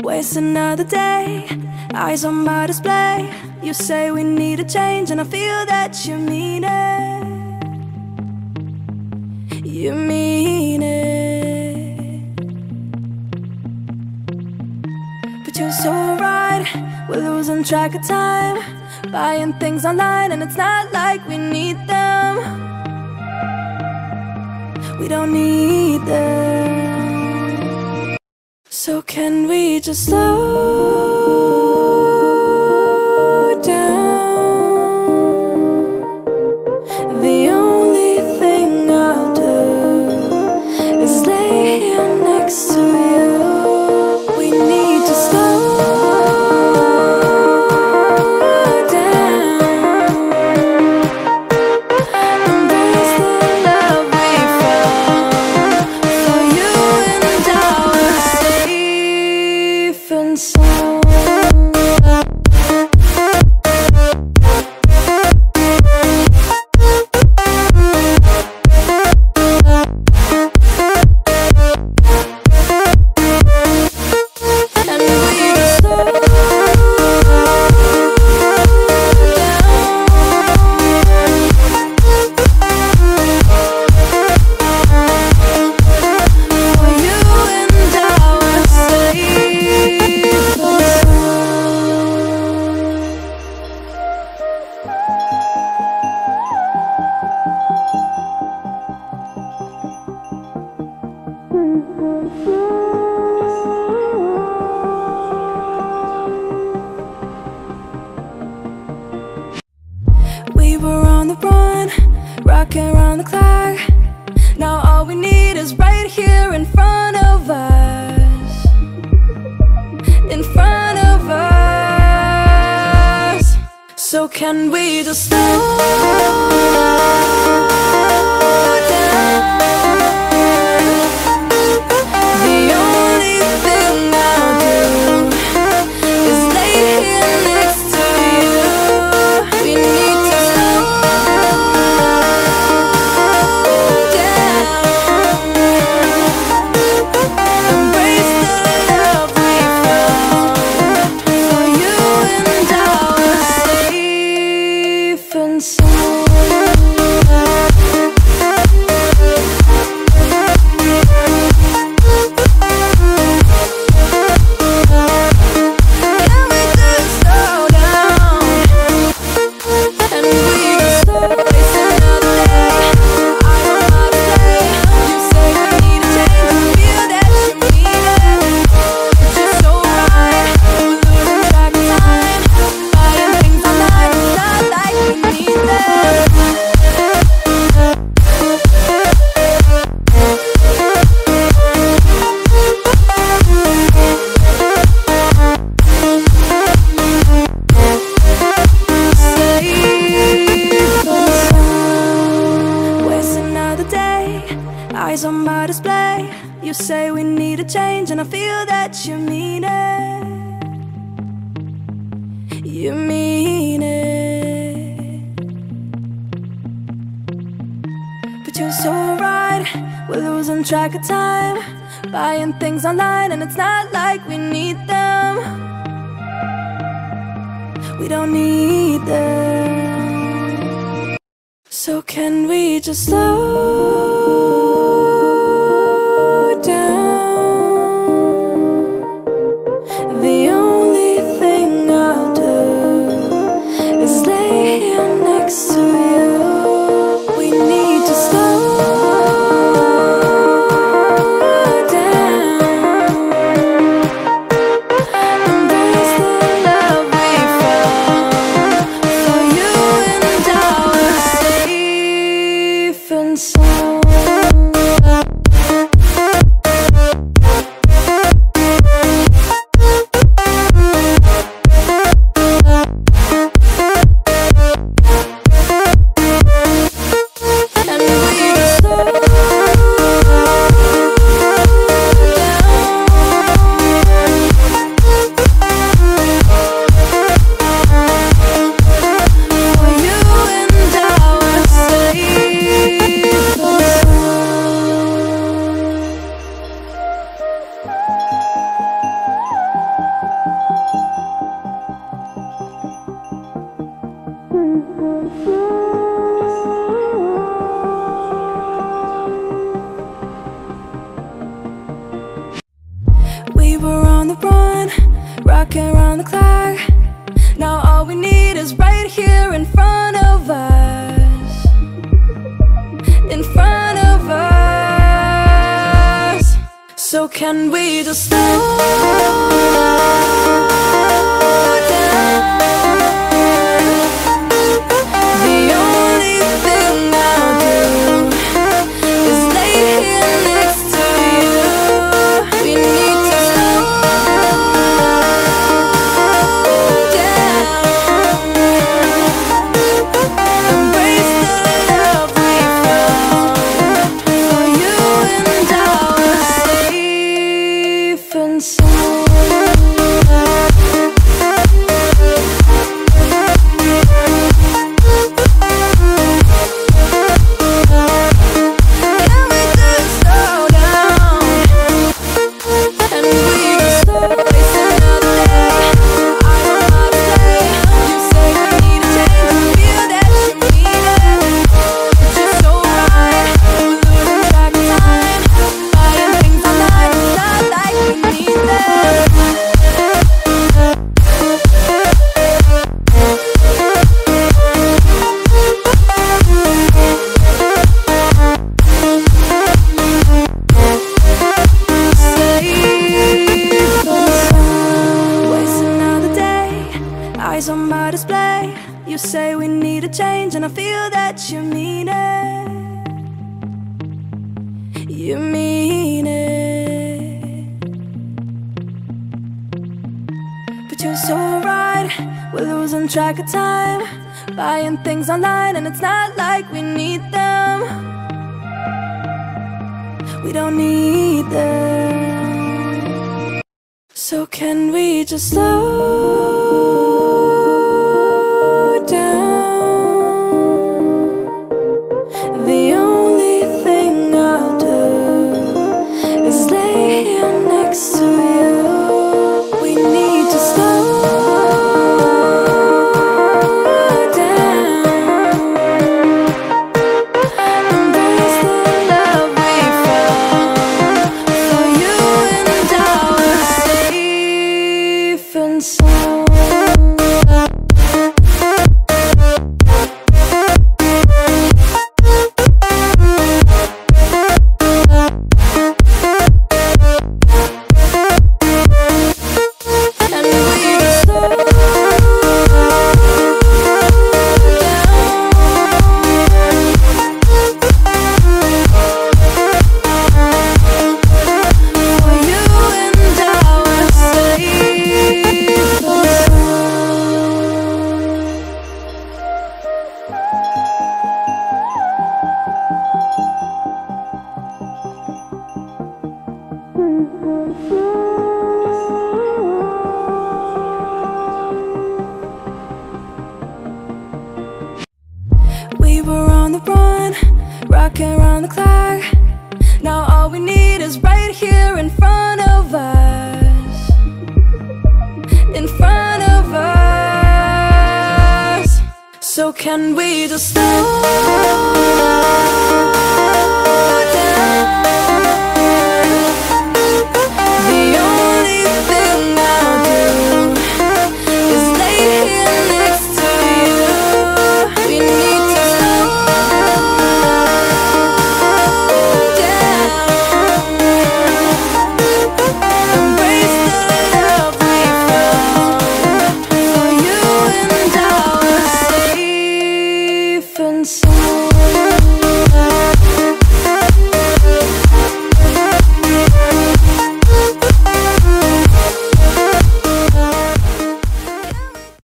Waste another day, eyes on my display. You say we need a change and I feel that you mean it. You mean it. But you're so right, we're losing track of time, buying things online and it's not like we need them. We don't need them. So can we just slow down? The only thing I'll do is lay here next to you. We need to slow down. Embrace the love we found. For you and I are safe and sound. We were on the run, rocking around the clock. Now all we need is right here in front of us. In front of us. So can we just slow down? The only thing I'll do is lay here next to you. We need to slow down. Embrace the love we found. For you and I are safe and sound. Can we just slow down? And we just waste another day. I don't know how to say. You say we need a change and feel that you mean it. But you're so right, we're losing track of time, buying things online, it's not like we need them. Waste another day, eyes on my display. You say we need a change and I feel that you mean it. You mean it. But you're so right, we're losing track of time, buying things online and it's not like we need them. We don't need them. So can we just slow down? The only thing I'll do is lay here next to you. We need to slow down. Embrace the love we found. For you and I are safe and sound. on the run, rocking around the clock. Now all we need is right here in front of us. In front of us. So can we just slow down? The only thing I'll do is lay here next to you. We need to slow down. Embrace the love we found. For you and I were safe and sound. Eyes on my display. You say we need a change, and I feel that you mean it. You mean it. But you're so right, we're losing track of time, buying things online, and it's not like we need them. We don't need them. So can we just slow down? The only thing I'll do is lay here next to you. We need to slow down. Embrace the love we found. For you and I were safe and sound. We were on the run, rocking around the clock. Now all we need is right here in front of us. In front of us. So can we just slow